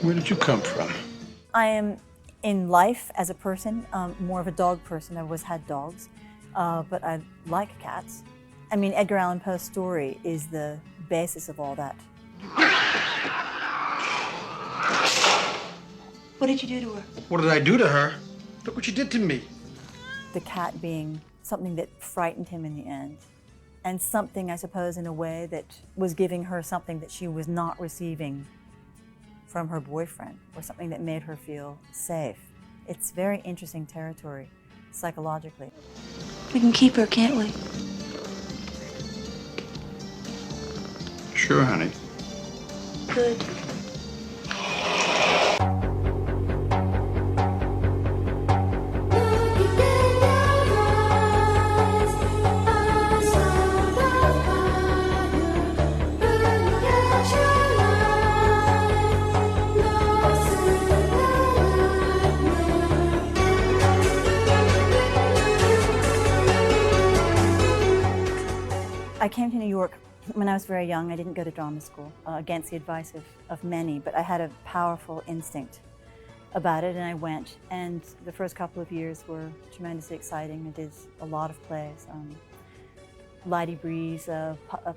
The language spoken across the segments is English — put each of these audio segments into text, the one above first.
Where did you come from? I am, in life as a person, more of a dog person. I've always had dogs, but I like cats. I mean, Edgar Allan Poe's story is the basis of all that. What did you do to her? What did I do to her? Look what you did to me. The cat being something that frightened him in the end, and something, I suppose, in a way that was giving her something that she was not receiving from her boyfriend, or something that made her feel safe. It's very interesting territory, psychologically. We can keep her, can't we? Sure, honey. Good. I came to New York when I was very young. I didn't go to drama school, against the advice of many, but I had a powerful instinct about it, and I went. And the first couple of years were tremendously exciting. I did a lot of plays. Lighty Breeze,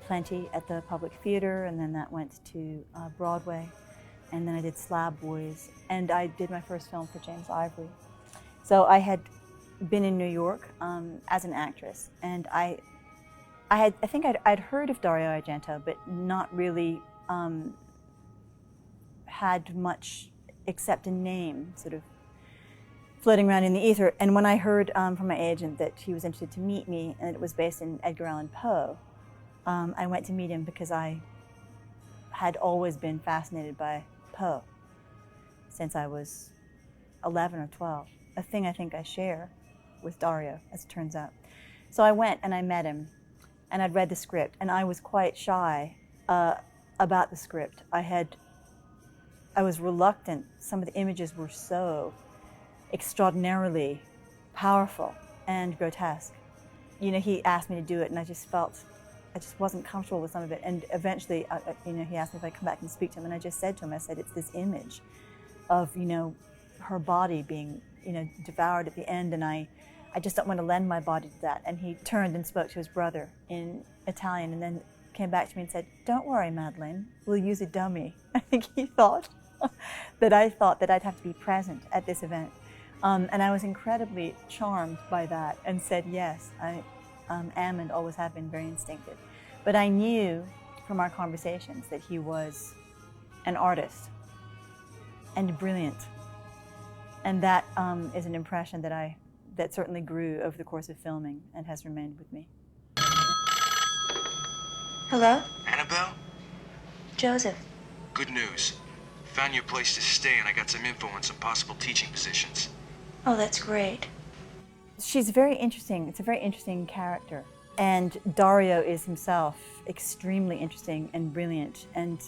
plenty at the Public Theater, and then that went to Broadway. And then I did Slab Boys, and I did my first film for James Ivory. So I had been in New York as an actress, and I think I'd heard of Dario Argento, but not really had much except a name sort of floating around in the ether. And when I heard from my agent that he was interested to meet me, and it was based in Edgar Allan Poe, I went to meet him because I had always been fascinated by Poe since I was 11 or 12, a thing I think I share with Dario, as it turns out. So I went and I met him, and I'd read the script, and I was quite shy about the script. I was reluctant. Some of the images were so extraordinarily powerful and grotesque. You know, he asked me to do it, and I just wasn't comfortable with some of it. And eventually, he asked me if I'd come back and speak to him, and I just said to him, I said, it's this image of, her body being, devoured at the end, and I just don't want to lend my body to that. And he turned and spoke to his brother in Italian, and then came back to me and said, don't worry, Madeleine, we'll use a dummy. I think he thought that I'd have to be present at this event. And I was incredibly charmed by that and said, yes, I am and always have been very instinctive. But I knew from our conversations that he was an artist and brilliant. And that is an impression that certainly grew over the course of filming and has remained with me. Hello? Annabelle? Joseph. Good news. Found your place to stay, and I got some info on some possible teaching positions. Oh, that's great. She's very interesting. It's a very interesting character. And Dario is himself extremely interesting and brilliant and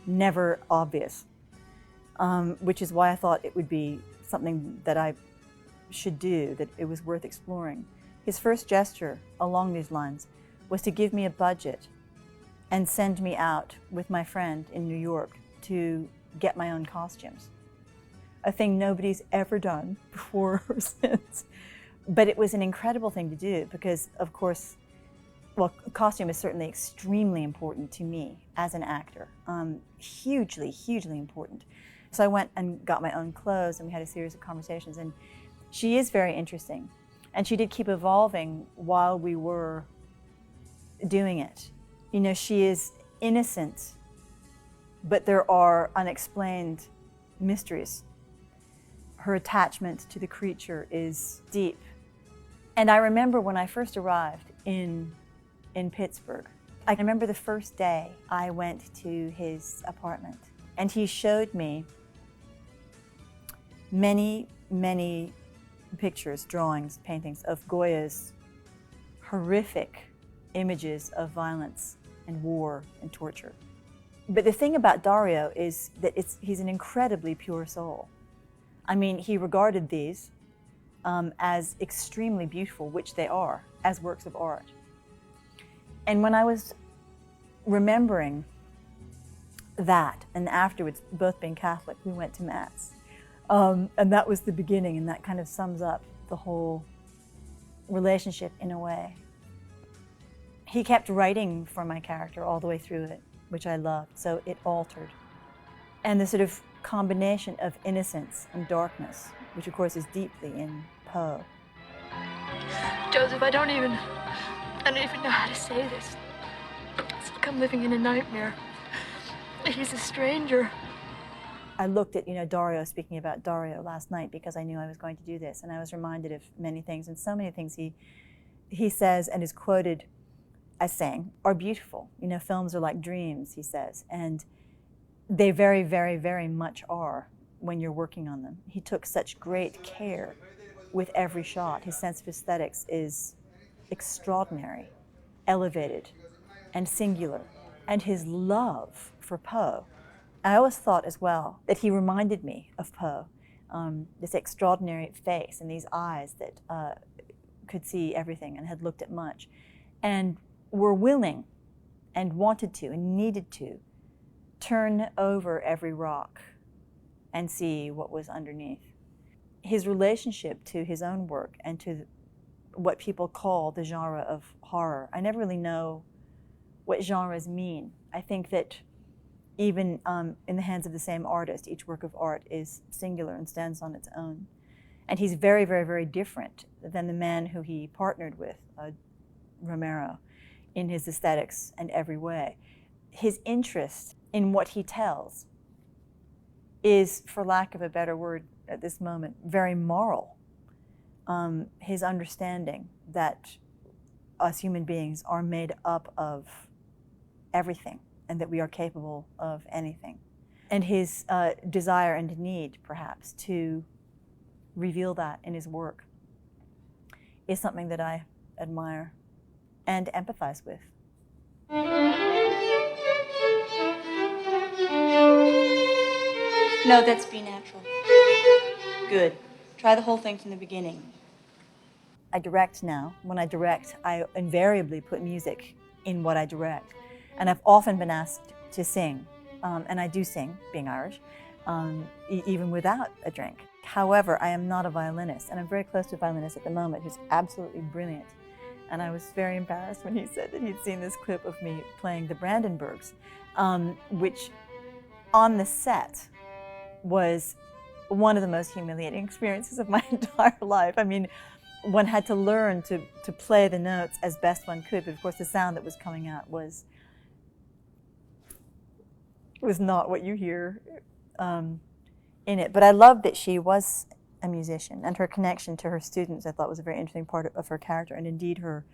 never obvious, which is why I thought it would be something that I should do, that it was worth exploring. His first gesture along these lines was to give me a budget and send me out with my friend in New York to get my own costumes. A thing nobody's ever done before or since. But it was an incredible thing to do because, of course, well, costume is certainly extremely important to me as an actor. Hugely, hugely important. So I went and got my own clothes, and we had a series of conversations. And she is very interesting. And she did keep evolving while we were doing it. She is innocent, but there are unexplained mysteries. Her attachment to the creature is deep. And I remember when I first arrived in Pittsburgh, I remember the first day I went to his apartment, and he showed me many, many pictures, drawings, paintings of Goya's horrific images of violence and war and torture. But the thing about Dario is that he's an incredibly pure soul. I mean, he regarded these as extremely beautiful, which they are, as works of art. And when I was remembering that, and afterwards, both being Catholic, we went to Mass. And that was the beginning, and that kind of sums up the whole relationship in a way. He kept writing for my character all the way through it, which I loved, so it altered. And the sort of combination of innocence and darkness, which of course is deeply in Poe. Joseph, I don't even know how to say this. It's like I'm living in a nightmare. He's a stranger. I looked at, Dario, speaking about Dario last night, because I knew I was going to do this, and I was reminded of many things, and so many things he says and is quoted as saying are beautiful. Films are like dreams, he says, and they very, very, very much are when you're working on them. He took such great care with every shot. His sense of aesthetics is extraordinary, elevated, and singular. And his love for Poe. I always thought as well that he reminded me of Poe, this extraordinary face and these eyes that could see everything and had looked at much, and were willing and wanted to and needed to turn over every rock and see what was underneath. His relationship to his own work and to what people call the genre of horror. I never really know what genres mean. I think that even in the hands of the same artist, each work of art is singular and stands on its own. And he's very, very, very different than the man who he partnered with, Romero, in his aesthetics and every way. His interest in what he tells is, for lack of a better word at this moment, very moral. His understanding that us human beings are made up of everything and that we are capable of anything. And his desire and need, perhaps, to reveal that in his work is something that I admire and empathize with. No, that's be natural. Good. Try the whole thing from the beginning. I direct now. When I direct, I invariably put music in what I direct. And I've often been asked to sing, and I do sing, being Irish, even without a drink. However, I am not a violinist, and I'm very close to a violinist at the moment who's absolutely brilliant. And I was very embarrassed when he said that he'd seen this clip of me playing the Brandenburgs, which on the set was one of the most humiliating experiences of my entire life. I mean, one had to learn to play the notes as best one could, but of course the sound that was coming out was not what you hear in it. But I loved that she was a musician, and her connection to her students I thought was a very interesting part of her character, and indeed her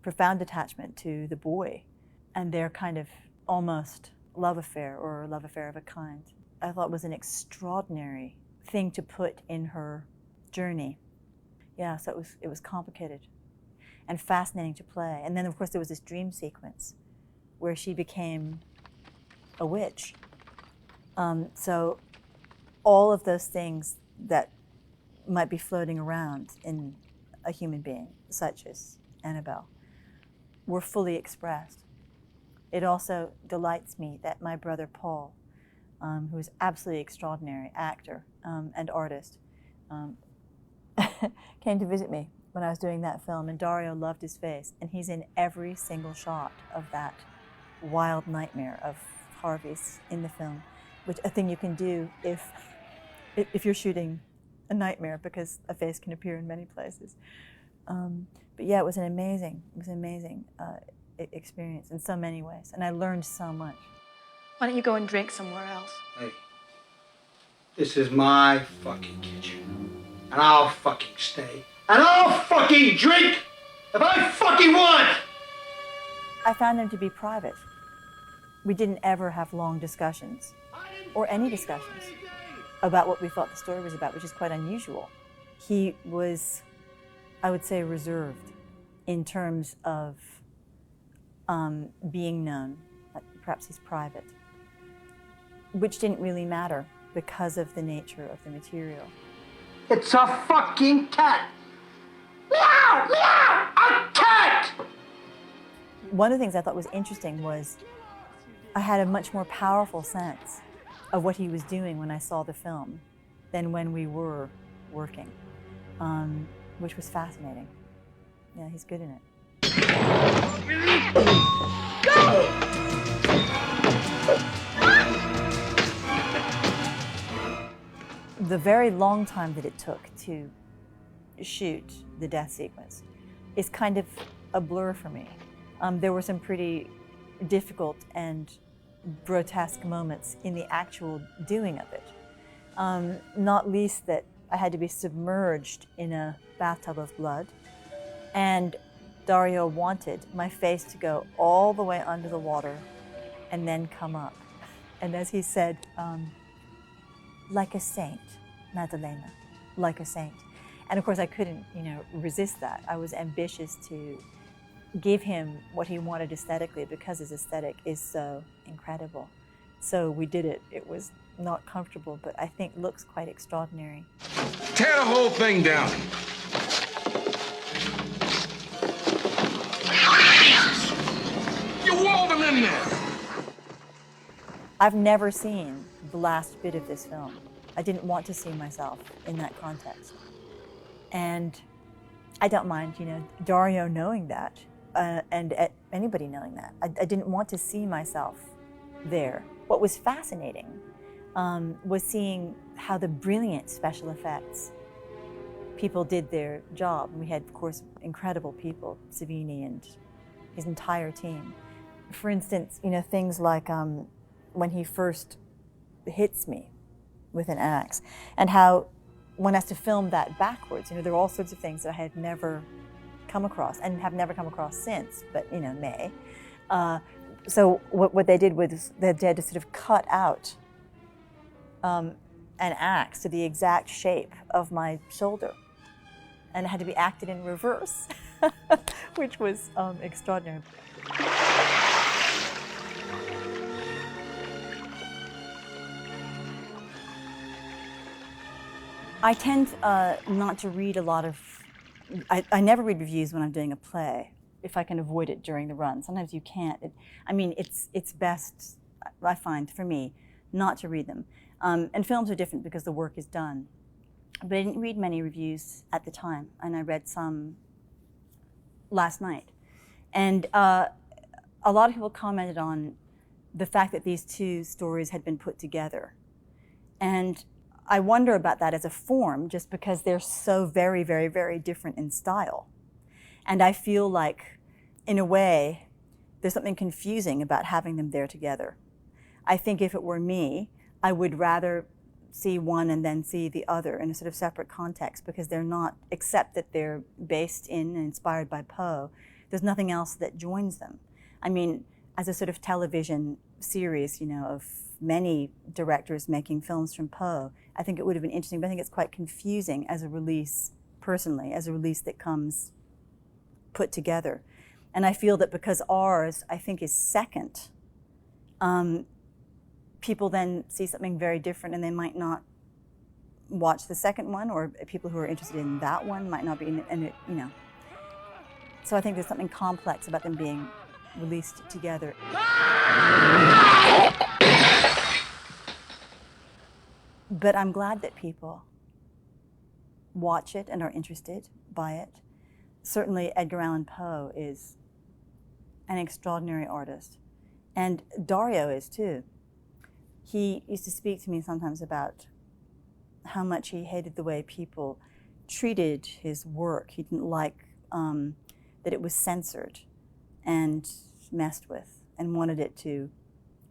profound attachment to the boy and their kind of almost love affair, or love affair of a kind. I thought was an extraordinary thing to put in her journey. Yeah, so it was complicated and fascinating to play. And then of course there was this dream sequence where she became a witch. So all of those things that might be floating around in a human being, such as Annabelle, were fully expressed. It also delights me that my brother Paul, who is absolutely extraordinary actor and artist, came to visit me when I was doing that film, and Dario loved his face, and he's in every single shot of that wild nightmare of Harvey's in the film, which a thing you can do if you're shooting a nightmare, because a face can appear in many places. But yeah, it was an amazing experience in so many ways, and I learned so much. Why don't you go and drink somewhere else? Hey, this is my fucking kitchen, and I'll fucking stay, and I'll fucking drink if I fucking want! I found them to be private. We didn't ever have long discussions, or any discussions, about what we thought the story was about, which is quite unusual. He was, I would say, reserved in terms of being known. Perhaps he's private, which didn't really matter because of the nature of the material. It's a fucking cat! Meow! Meow! A cat! One of the things I thought was interesting was I had a much more powerful sense of what he was doing when I saw the film than when we were working, which was fascinating. Yeah, he's good in it. The very long time that it took to shoot the death sequence is kind of a blur for me. There were some pretty difficult and grotesque moments in the actual doing of it. Not least that I had to be submerged in a bathtub of blood, and Dario wanted my face to go all the way under the water and then come up. And as he said, like a saint, Madeleine, like a saint. And of course I couldn't, resist that. I was ambitious to give him what he wanted aesthetically because his aesthetic is so incredible. So we did it. It was not comfortable, but I think looks quite extraordinary. Tear the whole thing down. You walled him in there. I've never seen the last bit of this film. I didn't want to see myself in that context. And I don't mind, Dario knowing that, and anybody knowing that. I didn't want to see myself there. What was fascinating was seeing how the brilliant special effects people did their job. We had, of course, incredible people, Savini and his entire team. For instance, things like when he first hits me with an axe, and how one has to film that backwards. There are all sorts of things that I had never come across and have never come across since, but may. So what they did was they had to sort of cut out an axe to the exact shape of my shoulder, and it had to be acted in reverse, which was extraordinary. I tend not to read a lot of, I never read reviews when I'm doing a play, if I can avoid it during the run. Sometimes you can't. It's best, I find, for me, not to read them. And films are different because the work is done. But I didn't read many reviews at the time, and I read some last night. And a lot of people commented on the fact that these two stories had been put together. And I wonder about that as a form, just because they're so very, very, very different in style. And I feel like, in a way, there's something confusing about having them there together. I think if it were me, I would rather see one and then see the other in a sort of separate context, because they're not, except that they're based in and inspired by Poe, there's nothing else that joins them. As a sort of television series, of many directors making films from Poe, I think it would have been interesting, but I think it's quite confusing as a release, personally, as a release that comes put together. And I feel that because ours, I think, is second, people then see something very different, and they might not watch the second one, or people who are interested in that one might not be in it, So I think there's something complex about them being released together. But I'm glad that people watch it and are interested by it. Certainly Edgar Allan Poe is an extraordinary artist, and Dario is too. He used to speak to me sometimes about how much he hated the way people treated his work. He didn't like that it was censored and messed with, and wanted it to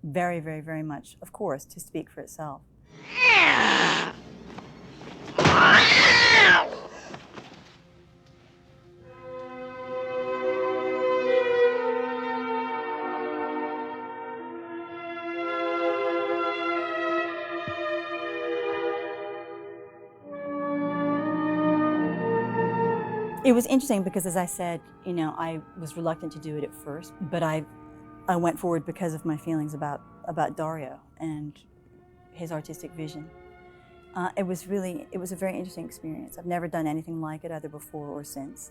very, very, very much, of course, to speak for itself. It was interesting because, as I said, I was reluctant to do it at first, but I went forward because of my feelings about Dario and his artistic vision. It was a very interesting experience. I've never done anything like it, either before or since.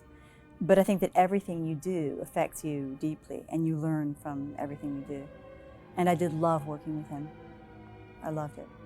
But I think that everything you do affects you deeply, and you learn from everything you do. And I did love working with him. I loved it.